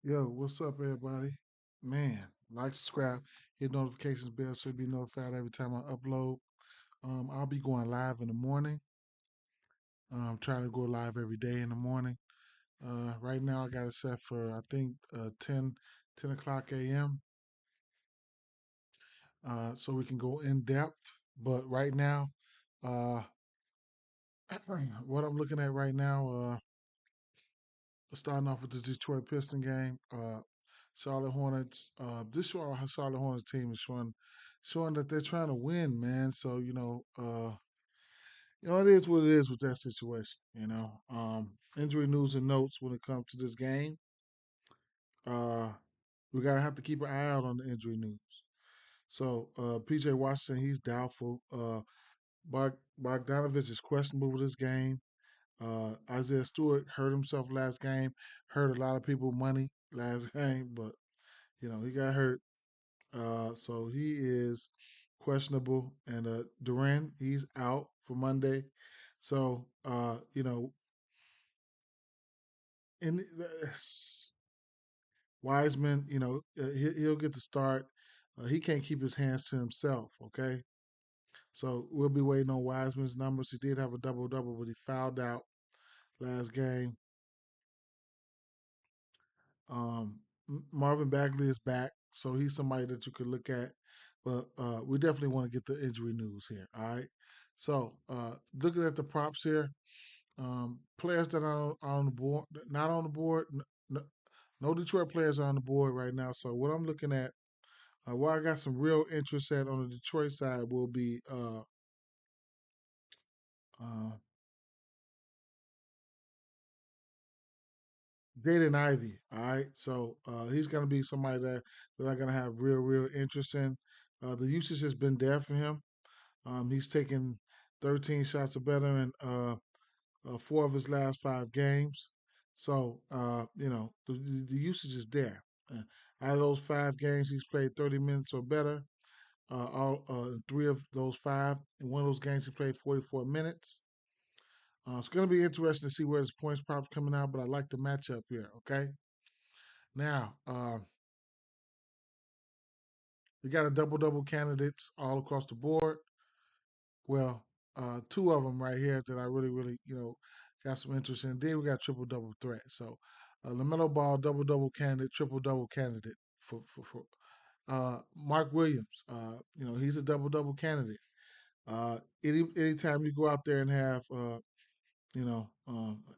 Yo, what's up, everybody? Man, like, subscribe, hit notifications bell so you'll be notified every time I upload. I'll be going live in the morning. Trying to go live every day in the morning. Right now, I got it set for I think 10 o'clock a.m. So we can go in depth. But right now, uh, what I'm looking at right now, starting off with the Detroit Piston game. Charlotte Hornets. This Charlotte Hornets team is showing that they're trying to win, man. So it is what it is with that situation. Injury news and notes when it comes to this game. Uh, we gotta have to keep an eye out on the injury news. So PJ Washington, he's doubtful. Bogdanovich is questionable with this game. Isaiah Stewart hurt himself last game. Hurt a lot of people money last game, but he got hurt. So he is questionable, and Duran he's out for Monday. So and Wiseman, he'll get the start. He can't keep his hands to himself. Okay, so we'll be waiting on Wiseman's numbers. He did have a double double, but he fouled out last game. Marvin Bagley is back, so he's somebody that you could look at. But we definitely want to get the injury news here. All right. So looking at the props here, players that are on the board, not on the board. No Detroit players are on the board right now. So what I'm looking at, where I got some real interest at on the Detroit side will be uh, Jaden Ivey. All right, so he's going to be somebody that I'm going to have real interest in. The usage has been there for him. He's taken 13 shots or better in four of his last five games. So the usage is there. Out of those five games, he's played 30 minutes or better. All in three of those five. In one of those games, he played 44 minutes. It's going to be interesting to see where his points props coming out, but I like the matchup here. Okay, now we got a double double candidates all across the board. Well, two of them right here that I really got some interest in. Then we got triple double threat. So Lamelo Ball double double candidate, triple double candidate for Mark Williams. He's a double double candidate. Anytime you go out there and have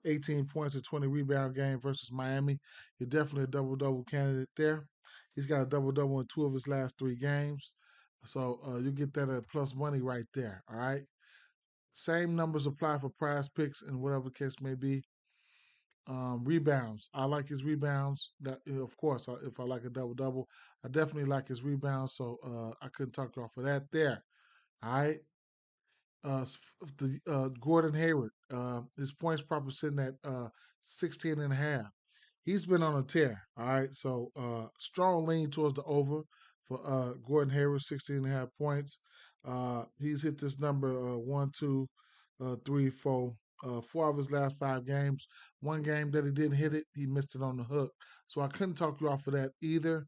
18 points and 20 rebound game versus Miami, you're definitely a double double candidate there. He's got a double double in two of his last three games. So you get that at plus money right there. All right. Same numbers apply for prize picks and whatever case may be. Rebounds. I like his rebounds. That of course, if I like a double double, I definitely like his rebounds. So I couldn't talk you off of that there. All right. The Gordon Hayward, his points probably sitting at 16 and a half. He's been on a tear. All right. So strong lean towards the over for Gordon Hayward, 16 and a half points. He's hit this number one, two, three, four. Four of his last five games. One game that he didn't hit it, he missed it on the hook. So I couldn't talk you off of that either.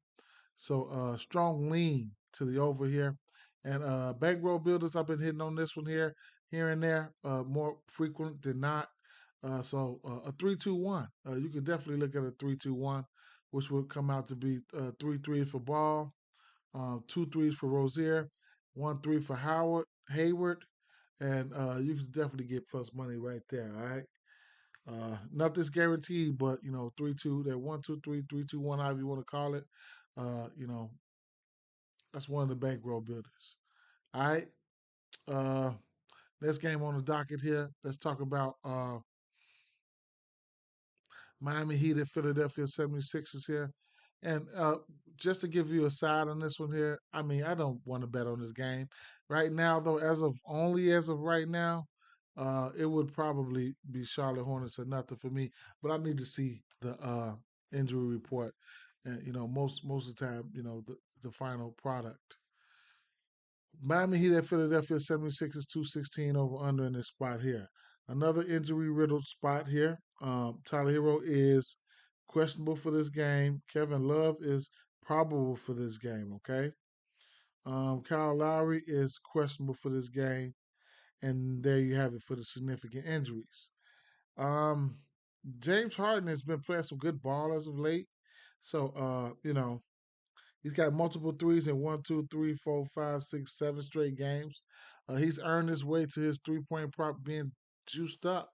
So strong lean to the over here. And bankroll builders, I've been hitting on this one here and there, more frequent than not. A 3-2-1. You could definitely look at a 3-2-1, which would come out to be 3-3 for Ball, 2 3s for Rozier, 1-3 for Howard Hayward, and you could definitely get plus money right there. All right. Nothing's guaranteed, but 3-2, that 1-2-3, 3-2-1, however you want to call it. Uh, you know, that's one of the bankroll builders. All right. Uh, next game on the docket here. Let's talk about Miami Heat at Philadelphia 76ers here. And just to give you a side on this one here, I mean, I don't want to bet on this game. Right now, though, as of right now, it would probably be Charlotte Hornets or nothing for me. But I need to see the injury report. And most of the time, the final product. Miami Heat at Philadelphia 76ers 216 over under in this spot here. Another injury riddled spot here. Tyler Hero is questionable for this game. Kevin Love is probable for this game. Okay. Kyle Lowry is questionable for this game, and there you have it for the significant injuries. Um, James Harden has been playing some good ball as of late. So, he's got multiple threes in one, two, three, four, five, six, 7 straight games. He's earned his way to his 3 point prop being juiced up.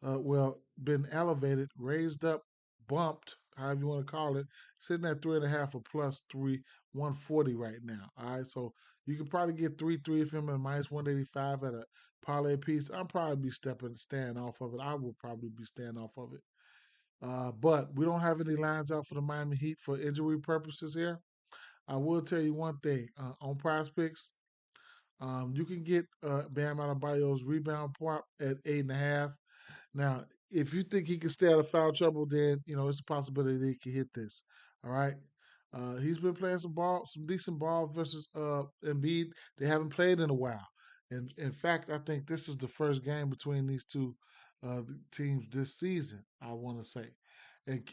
Well, been elevated, raised up, bumped, however you want to call it, sitting at 3.5 or plus three, 140 right now. All right, so you could probably get 3 of him at minus 185 at a parlay piece. I'll probably be staying off of it. I will probably be staying off of it. But we don't have any lines out for the Miami Heat for injury purposes here. I will tell you one thing on PrizePicks, you can get Bam Adebayo's rebound prop at 8.5. Now, if you think he can stay out of foul trouble, then it's a possibility that he can hit this. All right. He's been playing some decent ball versus Embiid. They haven't played in a while, and in fact, I think this is the first game between these two teams this season. I want to say, and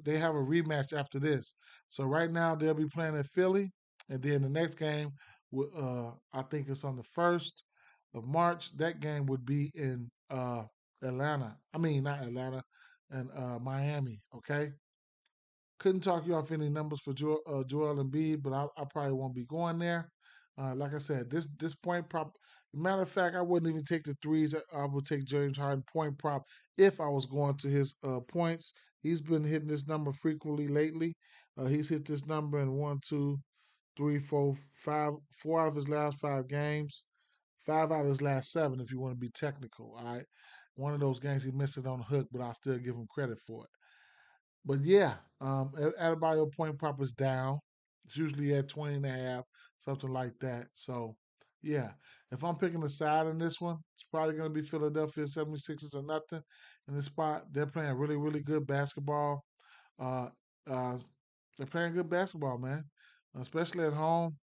they have a rematch after this. So right now they'll be playing at Philly, and then the next game, I think it's on the 1st of March. That game would be in Atlanta. I mean, not Atlanta, and Miami. Okay. Couldn't talk you off any numbers for Joel Embiid, but I probably won't be going there. Like I said, this point prop. Matter of fact, I wouldn't even take the threes. I would take James Harden point prop if I was going to his points. He's been hitting this number frequently lately. He's hit this number in one, two, three, four, five, 4 out of his last 5 games, 5 out of his last 7, if you want to be technical. All right, one of those games he missed it on the hook, but I still give him credit for it. But yeah, Adebayo point prop is down. It's usually at 20.5, something like that. So yeah, if I'm picking a side in this one, it's probably going to be Philadelphia 76ers or nothing in this spot. They're playing really, really good basketball. Uh, uh, they're playing good basketball, man, especially at home.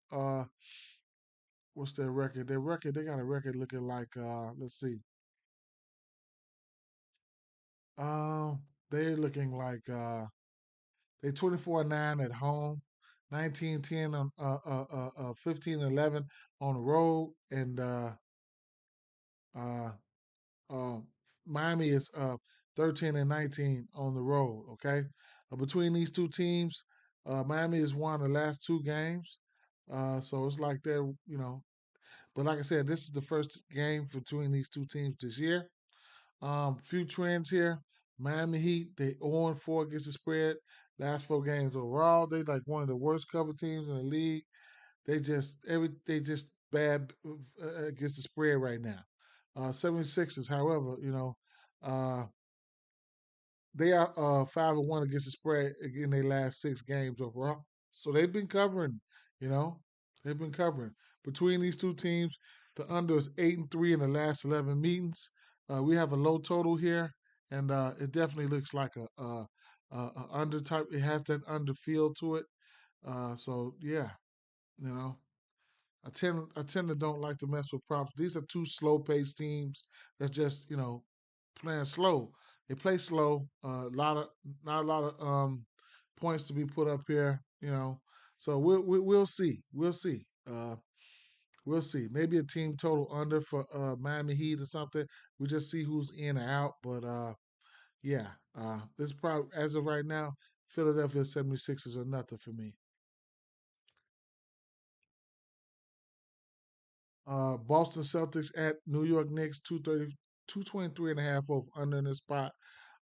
What's their record? They got a record looking like, let's see. They're looking like they 24-9 at home, 19-10 on 15-11 on the road, and uh, uh, Miami is 13-19 on the road. Okay, between these two teams, Miami has won the last 2 games, so it's like they're. But like I said, this is the first game between these two teams this year. Few trends here. Miami Heat, they 0-4 against the spread. Last 4 games overall, they like one of the worst cover teams in the league. They just bad against the spread right now. 76ers, however, uh, they are 5-1 against the spread in their last 6 games overall. So they've been covering, you know, they've been covering. Between these two teams, the under is 8-3 in the last 11 meetings. We have a low total here, and it definitely looks like a under type. It has that under feel to it. So yeah, you know, I tend to don't like to mess with props. These are two slow paced teams that's just playing slow. They play slow. Lot of Not a lot of points to be put up here. So we'll see. We'll see. We'll see. Maybe a team total under for Miami Heat or something. We just see who's in and out. But yeah, this is probably as of right now, Philadelphia 76ers are nothing for me. Boston Celtics at New York Knicks, 223.5 over under in this spot.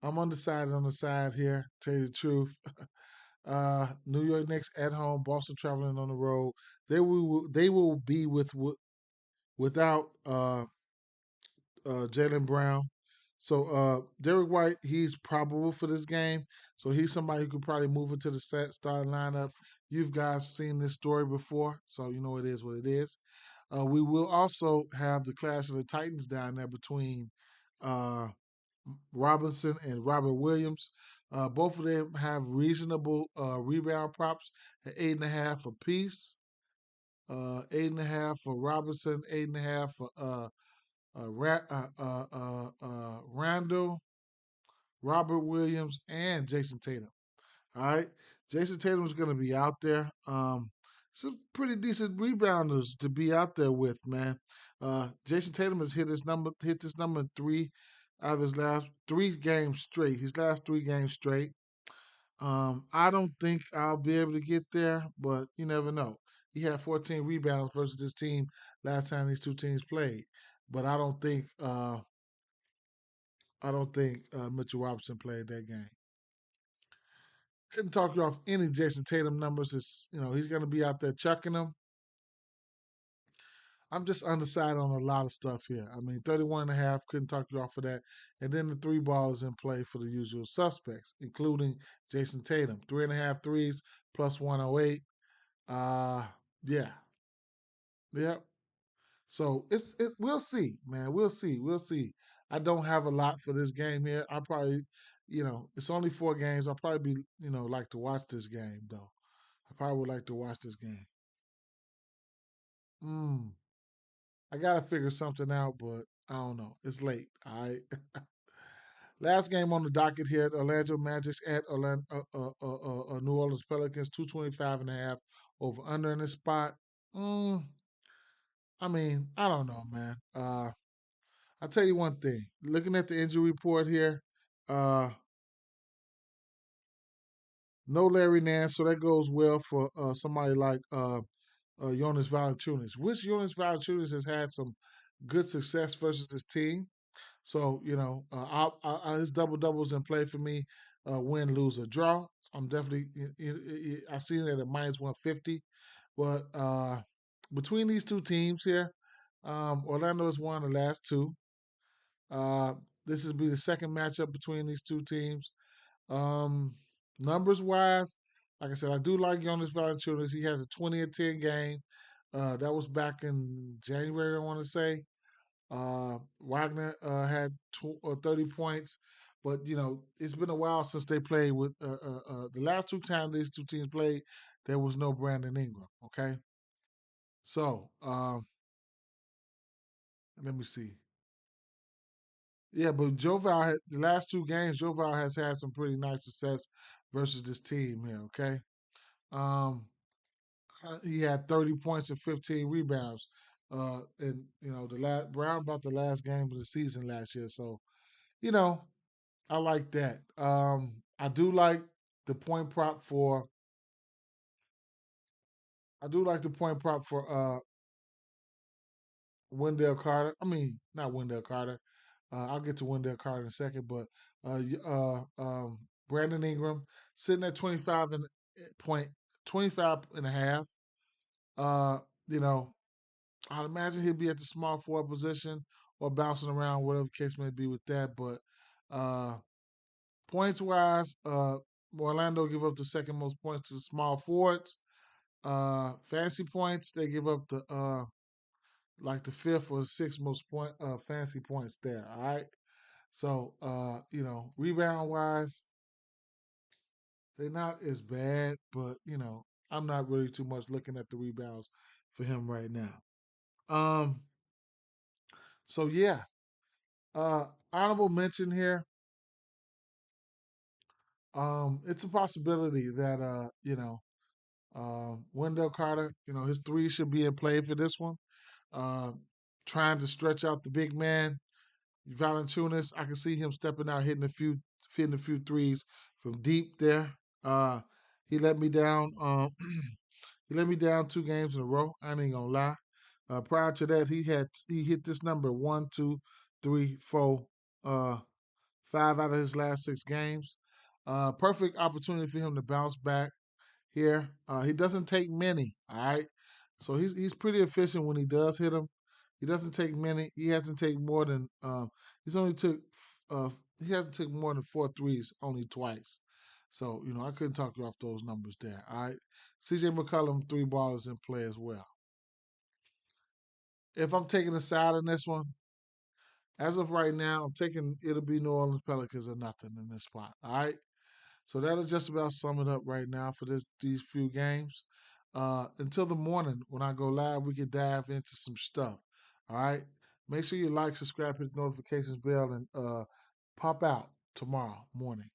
I'm undecided on the side here, tell you the truth. New York Knicks at home, Boston traveling on the road. They will be without Jalen Brown. So Derek White, he's probable for this game. So he's somebody who could probably move into the starting lineup. You've guys seen this story before, so you know it is what it is. We will also have the clash of the Titans down there between uh, Robinson and Robert Williams. Both of them have reasonable rebound props at 8.5 apiece. 8.5 for Robinson, 8.5 for Randall. Robert Williams, and Jason Tatum. All right. Jason Tatum is going to be out there. Some pretty decent rebounders to be out there with, man. Jason Tatum has hit this number in three out of his last 3 games straight. His last 3 games straight. I don't think I'll be able to get there, but you never know. He had 14 rebounds versus this team last time these two teams played. But I don't think Mitchell Robinson played that game. Couldn't talk you off any Jason Tatum numbers. He's going to be out there chucking them. I'm just undecided on a lot of stuff here. I mean, 31 and a half, couldn't talk you off for that. And then the 3 balls in play for the usual suspects, including Jason Tatum. 3.5 threes plus 108. Yeah. Yep. So we'll see, man. We'll see. We'll see. I don't have a lot for this game here. I probably, it's only 4 games. I'll probably be, like to watch this game though. I probably would like to watch this game. Mm, I gotta figure something out, but I don't know. It's late. All right. Last game on the docket here: Orlando Magic at New Orleans Pelicans. 225.5 over under in this spot. Mm, I mean, I don't know, man. I'll tell you one thing. Looking at the injury report here, uh, no Larry Nance, so that goes well for somebody like Jonas Valanciunas, which Jonas Valanciunas has had some good success versus his team. So his double doubles in play for me, win, lose, or draw. I'm definitely I seen it at -150, but between these two teams here, Orlando has won the last two. Uh, this will be the second matchup between these two teams. Um, Numbers wise, like I said, I do like Jonas Valanciunas. He has a 20-10 game. That was back in January, I want to say. Wagner had 30 points, but it's been a while since they played with the last 2 times these two teams played. There was no Brandon Ingram. Okay, so let me see. Yeah, but the last 2 games, Joval has had some pretty nice success versus this team here. Okay, um, he had 30 points and 15 rebounds. And the last round about the last game of the season last year. So you know, I like that. I do like the point prop for. I do like the point prop for Wendell Carter. I mean, not Wendell Carter. I'll get to Wendell Carter in a second, but Brandon Ingram sitting at 25 and point 25 and a half. Uh, you know, I'd imagine he'll be at the small forward position or bouncing around, whatever the case may be with that. But uh, points wise, Orlando give up the second most points to the small forwards. Fantasy points, they give up the fifth or sixth most fantasy points there. All right. So rebound wise, they're not as bad, but I'm not really too much looking at the rebounds for him right now. Um, so yeah. Honorable mention here. It's a possibility that Wendell Carter, his three should be in play for this one. Uh, Trying to stretch out the big man, Valanciunas. I can see him stepping out, hitting a few threes from deep there. Uh, he let me down. He let me down 2 games in a row. I ain't gonna lie. Prior to that, he hit this number 1, 2, 3, 4, 5 out of his last 6 games. Perfect opportunity for him to bounce back here. He doesn't take many, all right? So he's pretty efficient when he does hit them. He doesn't take many. He hasn't taken more than he's only took uh he hasn't took more than 4 threes only twice. So, I couldn't talk you off those numbers there. All right. CJ McCollum, 3 ballers in play as well. If I'm taking a side on this one, as of right now, I'm taking it'll be New Orleans Pelicans or nothing in this spot. All right. So that'll just about sum it up right now for these few games. Until the morning when I go live, we can dive into some stuff. All right. Make sure you like, subscribe, hit the notifications bell, and pop out. tomorrow morning.